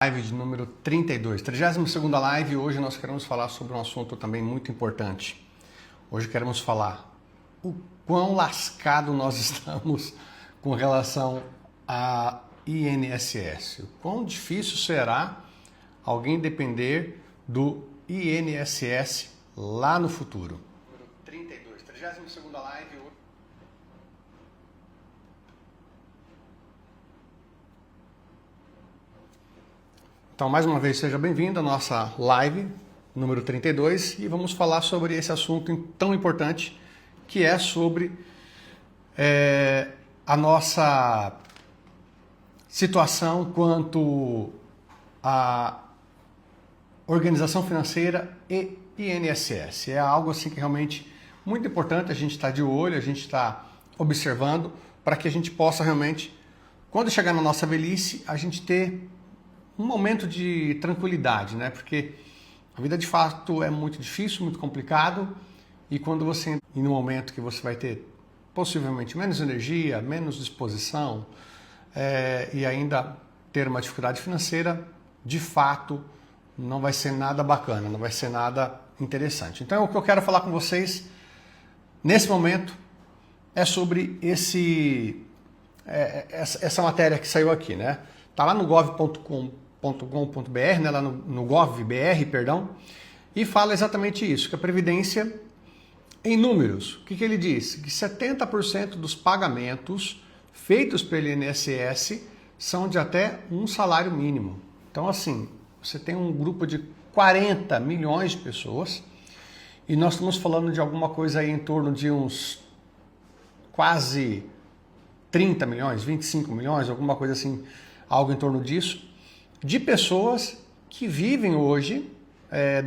Live de número 32, 32ª live. Hoje nós queremos falar sobre um assunto também muito importante. Hoje queremos falar o quão lascado nós estamos com relação a INSS. O quão difícil será alguém depender do INSS lá no futuro. Número 32, 32ª live. Então, mais uma vez, seja bem-vindo à nossa live número 32 e vamos falar sobre esse assunto tão importante que é sobre a nossa situação quanto à organização financeira e INSS. É algo assim que realmente muito importante, a gente está de olho, a gente está observando para que a gente possa realmente, quando chegar na nossa velhice, a gente ter um momento de tranquilidade, né? Porque a vida de fato é muito difícil, muito complicado, e quando você entra em um momento que você vai ter possivelmente menos energia, menos disposição e ainda ter uma dificuldade financeira, de fato não vai ser nada bacana, não vai ser nada interessante. Então o que eu quero falar com vocês nesse momento é sobre essa matéria que saiu aqui, né? Tá lá no gov.com.br, né, lá no gov.br, perdão, e fala exatamente isso, que a Previdência, em números, o que ele diz? Que 70% dos pagamentos feitos pelo INSS são de até um salário mínimo. Então, assim, você tem um grupo de 40 milhões de pessoas e nós estamos falando de alguma coisa aí em torno de uns quase 30 milhões, 25 milhões, alguma coisa assim, algo em torno disso, de pessoas que vivem hoje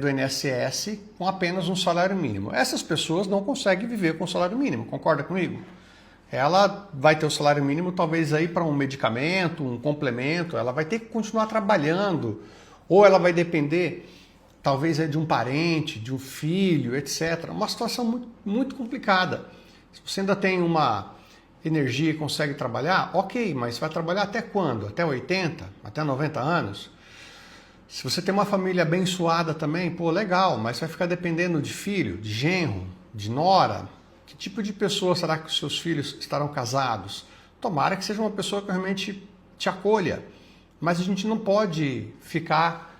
do INSS com apenas um salário mínimo. Essas pessoas não conseguem viver com o salário mínimo, concorda comigo? Ela vai ter o salário mínimo talvez aí para um medicamento, um complemento, ela vai ter que continuar trabalhando, ou ela vai depender talvez de um parente, de um filho, etc. Uma situação muito, muito complicada. Se você ainda tem uma energia e consegue trabalhar, ok, mas vai trabalhar até quando? Até 80? Até 90 anos? Se você tem uma família abençoada também, pô, legal, mas vai ficar dependendo de filho, de genro, de nora? Que tipo de pessoa será que os seus filhos estarão casados? Tomara que seja uma pessoa que realmente te acolha, mas a gente não pode ficar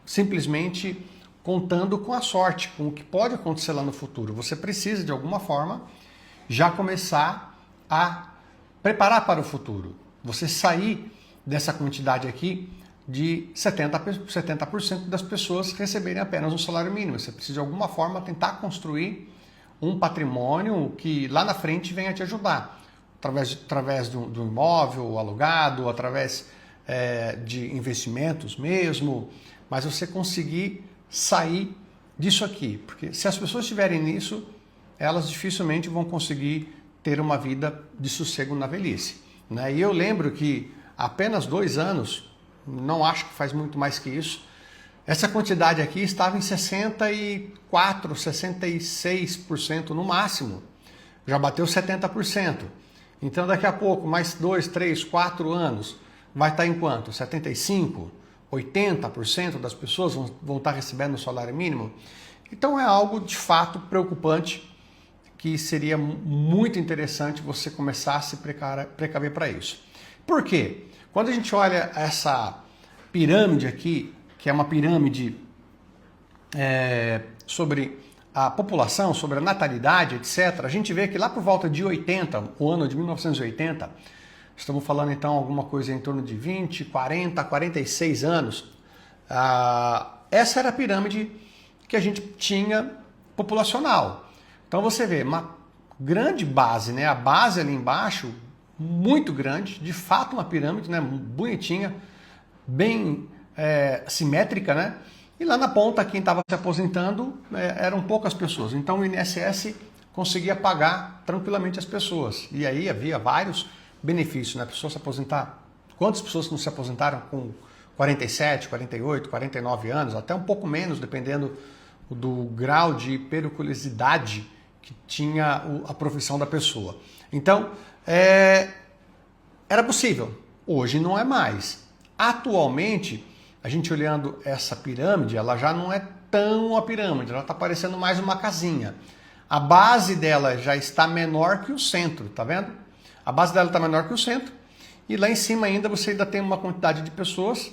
simplesmente contando com a sorte, com o que pode acontecer lá no futuro. Você precisa, de alguma forma, já começar a preparar para o futuro. Você sair dessa quantidade aqui de 70% das pessoas receberem apenas um salário mínimo. Você precisa de alguma forma tentar construir um patrimônio que lá na frente venha te ajudar. Através do imóvel alugado, através de investimentos mesmo, mas você conseguir sair disso aqui. Porque se as pessoas estiverem nisso, elas dificilmente vão conseguir ter uma vida de sossego na velhice, né? E eu lembro que há apenas 2 anos, não acho que faz muito mais que isso, essa quantidade aqui estava em 64%, 66% no máximo. Já bateu 70%. Então daqui a pouco, mais 2, 3, 4 anos, vai estar em quanto? 75%, 80% das pessoas vão estar recebendo o salário mínimo? Então é algo de fato preocupante, que seria muito interessante você começar a se precaver para isso. Por quê? Quando a gente olha essa pirâmide aqui, que é uma pirâmide sobre a população, sobre a natalidade, etc., a gente vê que lá por volta de 80, o ano de 1980, estamos falando então alguma coisa em torno de 20, 40, 46 anos, essa era a pirâmide que a gente tinha populacional. Então você vê uma grande base, né? A base ali embaixo, muito grande, de fato uma pirâmide, né? Bonitinha, bem simétrica, né? E lá na ponta, quem estava se aposentando eram poucas pessoas. Então o INSS conseguia pagar tranquilamente as pessoas. E aí havia vários benefícios, né? A pessoa se aposentar. Quantas pessoas não se aposentaram com 47, 48, 49 anos, até um pouco menos, dependendo do grau de periculosidade que tinha a profissão da pessoa. Então, era possível. Hoje não é mais. Atualmente, a gente olhando essa pirâmide, ela já não é tão uma pirâmide, ela está parecendo mais uma casinha. A base dela já está menor que o centro, tá vendo? A base dela está menor que o centro e lá em cima ainda você ainda tem uma quantidade de pessoas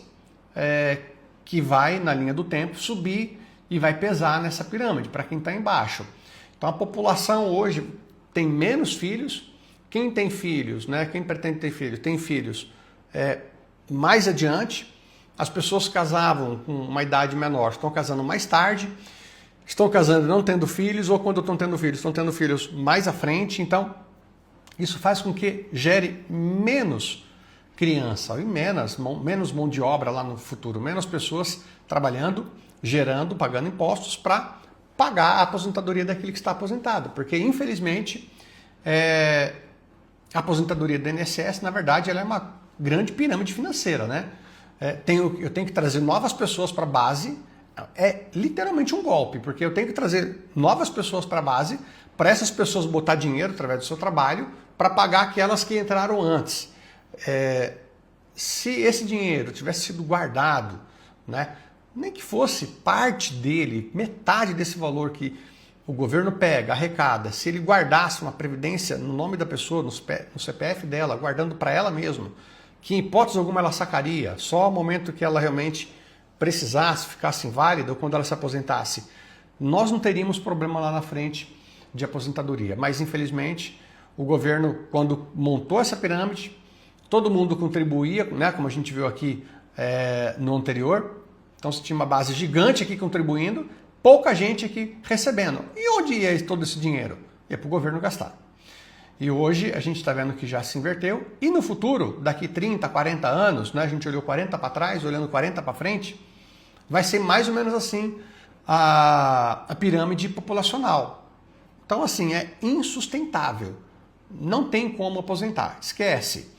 que vai, na linha do tempo, subir e vai pesar nessa pirâmide, para quem está embaixo. Então a população hoje tem menos filhos. Quem tem filhos, né? Quem pretende ter filhos, tem filhos mais adiante. As pessoas casavam com uma idade menor, estão casando mais tarde, estão casando e não tendo filhos, ou quando estão tendo filhos mais à frente. Então, isso faz com que gere menos criança e menos mão de obra lá no futuro, menos pessoas trabalhando, gerando, pagando impostos para pagar a aposentadoria daquele que está aposentado. Porque, infelizmente, a aposentadoria do INSS, na verdade, ela é uma grande pirâmide financeira, né? Eu tenho que trazer novas pessoas para a base, é literalmente um golpe, porque eu tenho que trazer novas pessoas para a base, para essas pessoas botar dinheiro através do seu trabalho, para pagar aquelas que entraram antes. Se esse dinheiro tivesse sido guardado, né, nem que fosse parte dele, metade desse valor que o governo pega, arrecada, se ele guardasse uma previdência no nome da pessoa, no CPF dela, guardando para ela mesma, que em hipótese alguma ela sacaria, só ao momento que ela realmente precisasse, ficasse inválida ou quando ela se aposentasse, nós não teríamos problema lá na frente de aposentadoria. Mas, infelizmente, o governo, quando montou essa pirâmide, todo mundo contribuía, né, como a gente viu aqui no anterior. Então, você tinha uma base gigante aqui contribuindo, pouca gente aqui recebendo. E onde ia todo esse dinheiro? Ia para o governo gastar. E hoje a gente está vendo que já se inverteu. E no futuro, daqui 30, 40 anos, né, a gente olhou 40 para trás, olhando 40 para frente, vai ser mais ou menos assim a pirâmide populacional. Então, assim, é insustentável. Não tem como aposentar. Esquece.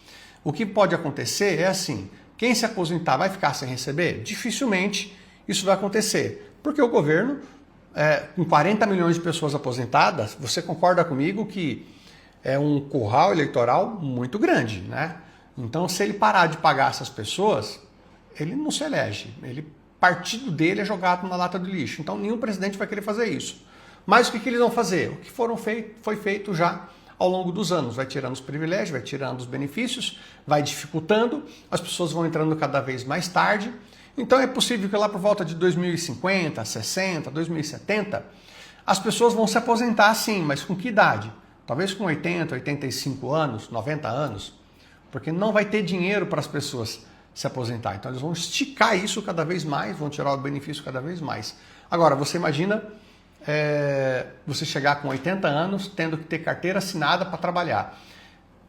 O que pode acontecer é assim, quem se aposentar vai ficar sem receber? Dificilmente isso vai acontecer. Porque o governo, com 40 milhões de pessoas aposentadas, você concorda comigo que é um curral eleitoral muito grande, né? Então, se ele parar de pagar essas pessoas, ele não se elege. Partido dele é jogado na lata do lixo. Então, nenhum presidente vai querer fazer isso. Mas o que eles vão fazer? O que foi feito já ao longo dos anos. Vai tirando os privilégios, vai tirando os benefícios, vai dificultando, as pessoas vão entrando cada vez mais tarde. Então, é possível que lá por volta de 2050, 60, 2070, as pessoas vão se aposentar sim, mas com que idade? Talvez com 80, 85 anos, 90 anos, porque não vai ter dinheiro para as pessoas se aposentar. Então eles vão esticar isso cada vez mais, vão tirar o benefício cada vez mais. Agora, você imagina você chegar com 80 anos tendo que ter carteira assinada para trabalhar.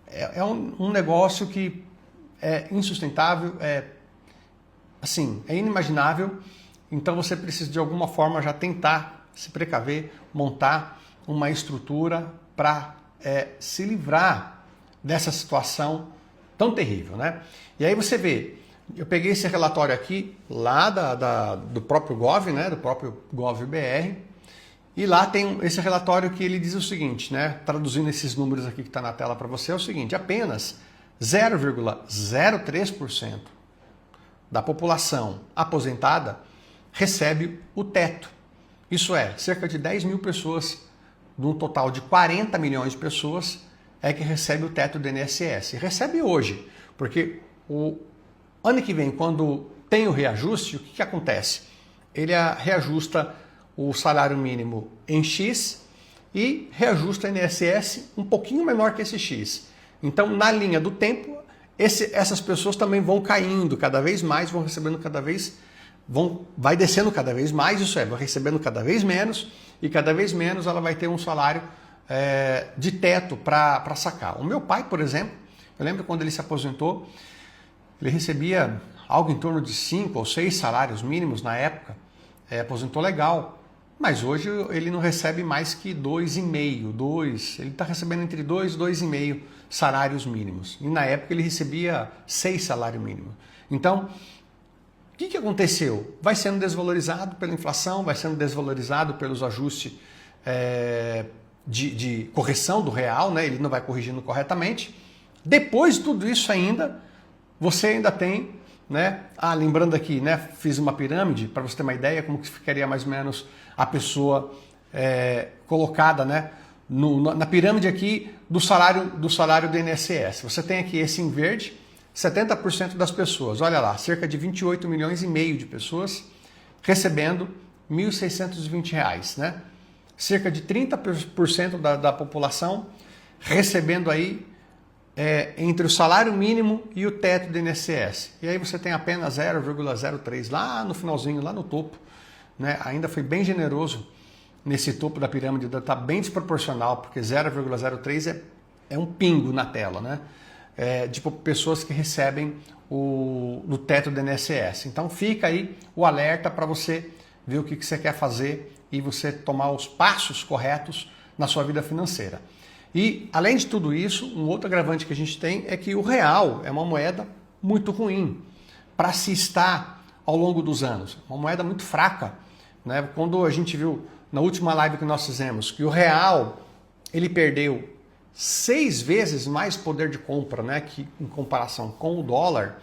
É um negócio que é insustentável, é inimaginável. Então você precisa de alguma forma já tentar se precaver, montar uma estrutura para se livrar dessa situação tão terrível, né? E aí você vê, eu peguei esse relatório aqui lá do próprio Gov, né? Do próprio Gov.br, e lá tem esse relatório que ele diz o seguinte, né? Traduzindo esses números aqui que está na tela para você, é o seguinte: apenas 0,03% da população aposentada recebe o teto. Isso é, cerca de 10 mil pessoas, de um total de 40 milhões de pessoas, é que recebe o teto do INSS. E recebe hoje, porque o ano que vem, quando tem o reajuste, o que acontece? Ele reajusta o salário mínimo em X e reajusta o INSS um pouquinho menor que esse X. Então, na linha do tempo, essas pessoas também vão caindo cada vez mais, vão recebendo vai descendo cada vez mais, isso é, vai recebendo cada vez menos, e cada vez menos ela vai ter um salário de teto para sacar. O meu pai, por exemplo, eu lembro quando ele se aposentou, ele recebia algo em torno de 5 ou 6 salários mínimos na época, aposentou legal, mas hoje ele não recebe mais que 2,5, ele está recebendo entre 2 e 2,5 salários mínimos. E na época ele recebia 6 salários mínimos. Então, o que aconteceu? Vai sendo desvalorizado pela inflação, vai sendo desvalorizado pelos ajustes de correção do real, né? Ele não vai corrigindo corretamente. Depois de tudo isso ainda, você ainda tem né? Lembrando aqui, né? Fiz uma pirâmide para você ter uma ideia como que ficaria mais ou menos a pessoa colocada, né? Na pirâmide aqui do salário do INSS. Você tem aqui esse em verde, 70% das pessoas, olha lá, cerca de 28 milhões e meio de pessoas recebendo R$ 1.620, né? Cerca de 30% da população recebendo aí entre o salário mínimo e o teto do INSS. E aí você tem apenas 0,03 lá no finalzinho, lá no topo, né? Ainda foi bem generoso nesse topo da pirâmide, está bem desproporcional, porque 0,03 é um pingo na tela, né? De pessoas que recebem no teto do INSS. Então fica aí o alerta para você ver o que você quer fazer e você tomar os passos corretos na sua vida financeira. E, além de tudo isso, um outro agravante que a gente tem é que o real é uma moeda muito ruim para se estar ao longo dos anos. Uma moeda muito fraca, né? Quando a gente viu na última live que nós fizemos que o real ele perdeu 6 vezes mais poder de compra, né, que em comparação com o dólar,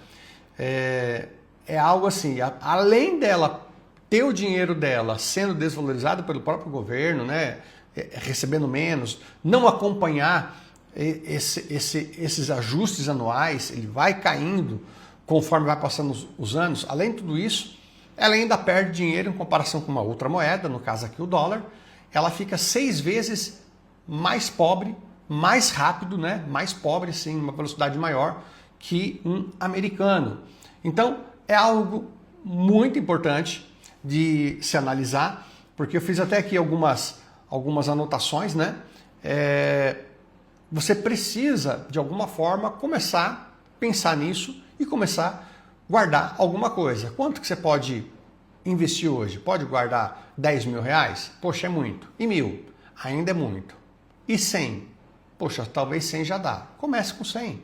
é algo assim, além dela ter o dinheiro dela sendo desvalorizado pelo próprio governo, né, recebendo menos, não acompanhar esses ajustes anuais, ele vai caindo conforme vai passando os anos, além de tudo isso, ela ainda perde dinheiro em comparação com uma outra moeda, no caso aqui o dólar, ela fica 6 vezes mais pobre, mais rápido, né? Mais pobre, sim, uma velocidade maior que um americano. Então, é algo muito importante de se analisar, porque eu fiz até aqui algumas anotações, né? Você precisa, de alguma forma, começar a pensar nisso e começar a guardar alguma coisa. Quanto que você pode investir hoje? Pode guardar 10 mil reais? Poxa, é muito. E 1.000? Ainda é muito. E 100? Poxa, talvez 100 já dá. Comece com 100.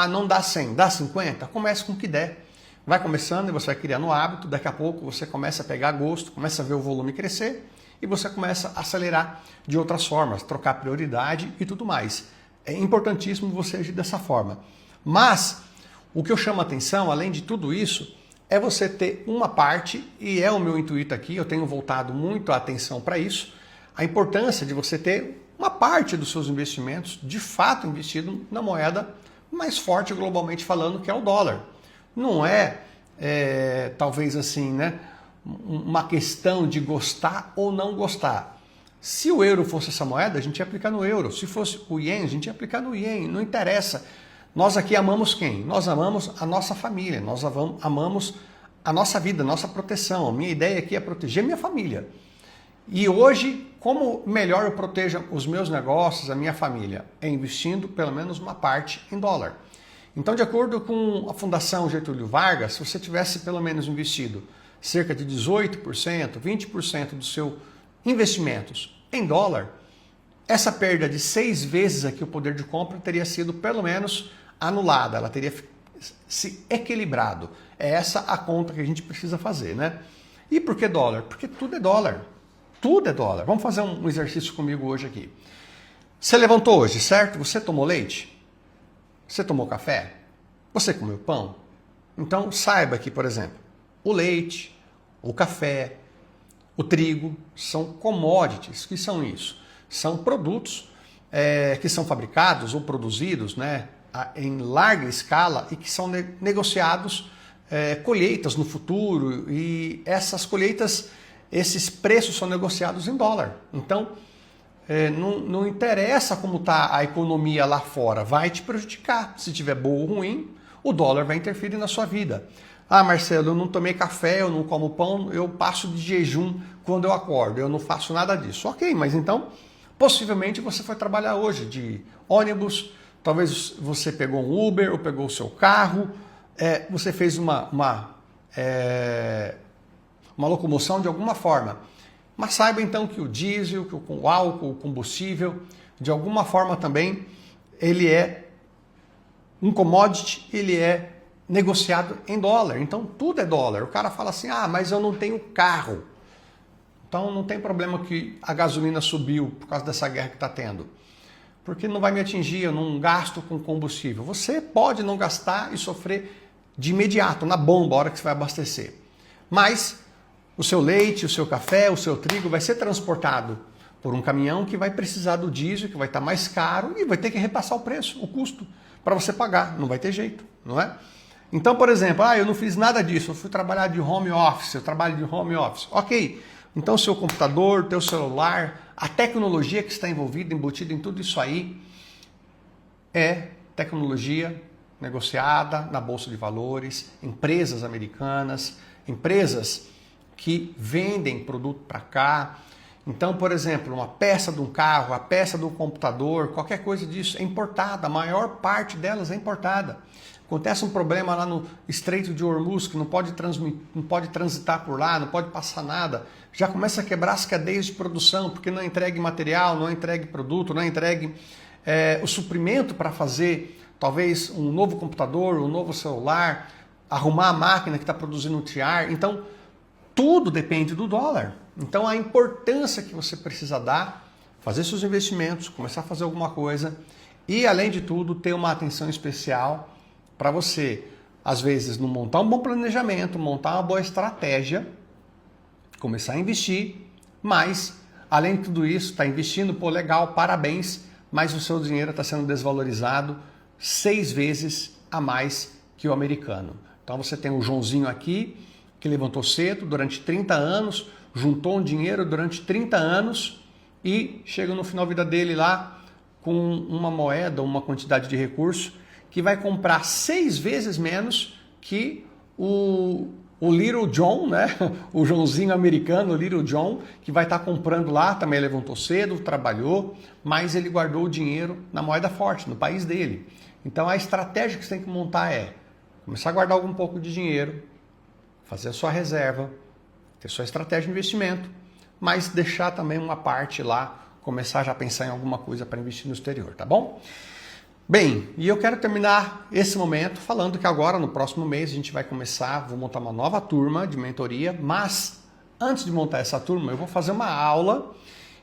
Não dá 100, dá 50? Comece com o que der. Vai começando e você vai criando um hábito, daqui a pouco você começa a pegar gosto, começa a ver o volume crescer e você começa a acelerar de outras formas, trocar prioridade e tudo mais. É importantíssimo você agir dessa forma. Mas o que eu chamo a atenção, além de tudo isso, é você ter uma parte, e é o meu intuito aqui, eu tenho voltado muito a atenção para isso, a importância de você ter uma parte dos seus investimentos de fato investido na moeda mais forte globalmente falando, que é o dólar. Não talvez assim, né, uma questão de gostar ou não gostar. Se o euro fosse essa moeda, a gente ia aplicar no euro. Se fosse o ien, a gente ia aplicar no ien. Não interessa. Nós aqui amamos quem? Nós amamos a nossa família, nós amamos a nossa vida, a nossa proteção. A minha ideia aqui é proteger minha família. E hoje, como melhor eu protejo os meus negócios, a minha família? É investindo pelo menos uma parte em dólar. Então, de acordo com a Fundação Getúlio Vargas, se você tivesse pelo menos investido cerca de 18%, 20% dos seus investimentos em dólar, essa perda de 6 vezes aqui o poder de compra teria sido pelo menos anulada, ela teria se equilibrado. É essa a conta que a gente precisa fazer, né? E por que dólar? Porque tudo é dólar. Tudo é dólar. Vamos fazer um exercício comigo hoje aqui. Você levantou hoje, certo? Você tomou leite? Você tomou café? Você comeu pão? Então saiba que, por exemplo, o leite, o café, o trigo são commodities. O que são isso? São produtos que são fabricados ou produzidos, né, em larga escala e que são negociados, colheitas no futuro, e essas colheitas, esses preços são negociados em dólar. Então, não interessa como está a economia lá fora, vai te prejudicar. Se tiver boa ou ruim, o dólar vai interferir na sua vida. Marcelo, eu não tomei café, eu não como pão, eu passo de jejum quando eu acordo, eu não faço nada disso. Ok, mas então, possivelmente você foi trabalhar hoje de ônibus, talvez você pegou um Uber ou pegou o seu carro, você fez uma locomoção de alguma forma. Mas saiba então que o diesel, que o álcool, o combustível, de alguma forma também, ele é um commodity, ele é negociado em dólar. Então tudo é dólar. O cara fala assim, mas eu não tenho carro. Então não tem problema que a gasolina subiu por causa dessa guerra que está tendo. Porque não vai me atingir, eu não gasto com combustível. Você pode não gastar e sofrer de imediato, na bomba, a hora que você vai abastecer. Mas o seu leite, o seu café, o seu trigo vai ser transportado por um caminhão que vai precisar do diesel, que vai estar mais caro e vai ter que repassar o preço, o custo, para você pagar. Não vai ter jeito, não é? Então, por exemplo, eu não fiz nada disso, eu fui trabalhar de home office, eu trabalho de home office. Ok, então seu computador, teu celular, a tecnologia que está envolvida, embutida em tudo isso aí, é tecnologia negociada na Bolsa de Valores, empresas americanas, empresas que vendem produto para cá. Então, por exemplo, uma peça de um carro, a peça do computador, qualquer coisa disso é importada, a maior parte delas é importada. Acontece um problema lá no Estreito de Hormuz, que não pode transitar por lá, não pode passar nada. Já começa a quebrar as cadeias de produção, porque não é entregue material, não é entregue produto, não é entregue o suprimento para fazer talvez um novo computador, um novo celular, arrumar a máquina que está produzindo o tiar. Então, tudo depende do dólar. Então, a importância que você precisa dar, fazer seus investimentos, começar a fazer alguma coisa e, além de tudo, ter uma atenção especial para você, às vezes, não montar um bom planejamento, montar uma boa estratégia, começar a investir, mas, além de tudo isso, está investindo, pô, legal, parabéns, mas o seu dinheiro está sendo desvalorizado 6 vezes a mais que o americano. Então você tem o Joãozinho aqui, que levantou cedo durante 30 anos, juntou um dinheiro durante 30 anos e chega no final da vida dele lá com uma moeda, uma quantidade de recurso que vai comprar 6 vezes menos que o Little John, né? O Joãozinho americano, o Little John, que vai estar comprando lá, também levantou cedo, trabalhou, mas ele guardou o dinheiro na moeda forte, no país dele. Então a estratégia que você tem que montar é começar a guardar algum pouco de dinheiro, fazer a sua reserva, ter sua estratégia de investimento, mas deixar também uma parte lá, começar já a pensar em alguma coisa para investir no exterior, tá bom? Bem, e eu quero terminar esse momento falando que agora, no próximo mês, a gente vai começar, vou montar uma nova turma de mentoria, mas antes de montar essa turma, eu vou fazer uma aula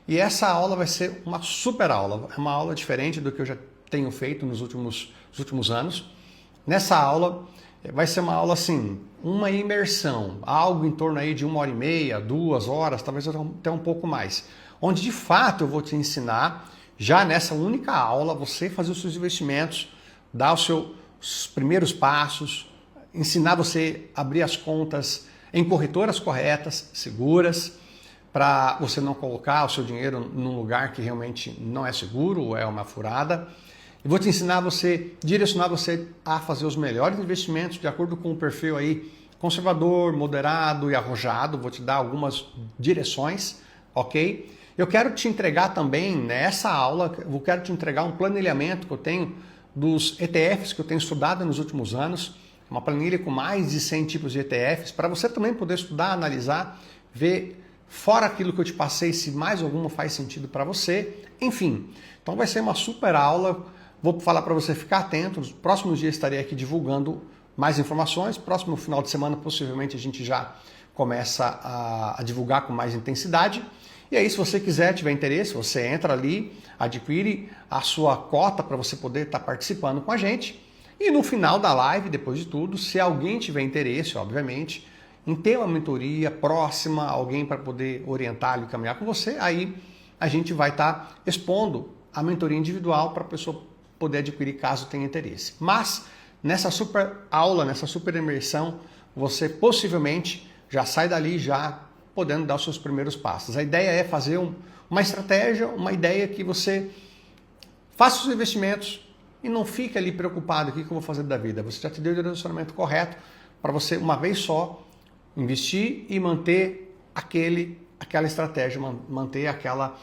e essa aula vai ser uma super aula, é uma aula diferente do que eu já tenho feito nos últimos anos. Nessa aula, vai ser uma aula assim, uma imersão, algo em torno aí de 1h30, 2 horas, talvez até um pouco mais, onde de fato eu vou te ensinar, já nessa única aula, você fazer os seus investimentos, dar os seus primeiros passos, ensinar você a abrir as contas em corretoras corretas, seguras, para você não colocar o seu dinheiro num lugar que realmente não é seguro ou é uma furada. E vou te ensinar direcionar você a fazer os melhores investimentos de acordo com o perfil aí conservador, moderado e arrojado. Vou te dar algumas direções, ok? Eu quero te entregar também, nessa aula, eu quero te entregar um planilhamento que eu tenho dos ETFs que eu tenho estudado nos últimos anos, uma planilha com mais de 100 tipos de ETFs, para você também poder estudar, analisar, ver fora aquilo que eu te passei, se mais alguma faz sentido para você. Enfim, então vai ser uma super aula. Vou falar para você ficar atento, nos próximos dias estarei aqui divulgando mais informações, próximo final de semana possivelmente a gente já começa a divulgar com mais intensidade. E aí, se você quiser, tiver interesse, você entra ali, adquire a sua cota para você poder estar participando com a gente. E no final da live, depois de tudo, se alguém tiver interesse, obviamente, em ter uma mentoria próxima, alguém para poder orientar e caminhar com você, aí a gente vai estar expondo a mentoria individual para a pessoa poder adquirir caso tenha interesse. Mas nessa super aula, nessa super imersão, você possivelmente já sai dali já podendo dar os seus primeiros passos. A ideia é fazer uma estratégia, uma ideia que você faça os investimentos e não fique ali preocupado, o que eu vou fazer da vida. Você já te deu o direcionamento correto para você, uma vez só, investir e manter aquela estratégia, manter aquela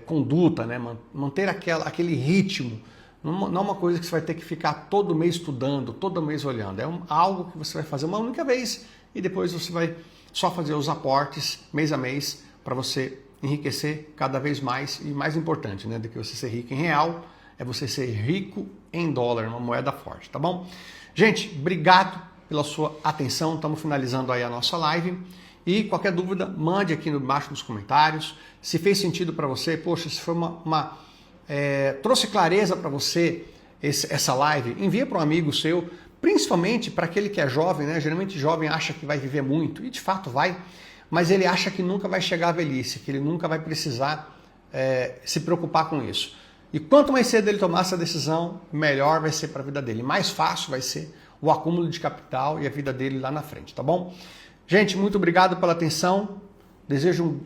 conduta, né? Manter aquele ritmo. Não é uma coisa que você vai ter que ficar todo mês estudando, todo mês olhando. É algo que você vai fazer uma única vez e depois você vai só fazer os aportes mês a mês para você enriquecer cada vez mais. E mais importante, né, do que você ser rico em real, é você ser rico em dólar, uma moeda forte, tá bom? Gente, obrigado pela sua atenção. Estamos finalizando aí a nossa live. E qualquer dúvida, mande aqui embaixo nos comentários. Se fez sentido para você, poxa, se foi trouxe clareza para você essa live, envia para um amigo seu, principalmente para aquele que é jovem, né? Geralmente jovem acha que vai viver muito, e de fato vai, mas ele acha que nunca vai chegar à velhice, que ele nunca vai precisar se preocupar com isso. E quanto mais cedo ele tomar essa decisão, melhor vai ser para a vida dele, mais fácil vai ser o acúmulo de capital e a vida dele lá na frente, tá bom? Gente, muito obrigado pela atenção, desejo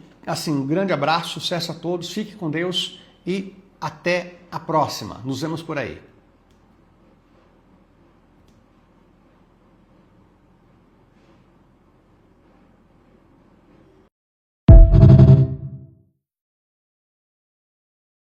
um grande abraço, sucesso a todos, fique com Deus e até a próxima, nos vemos por aí.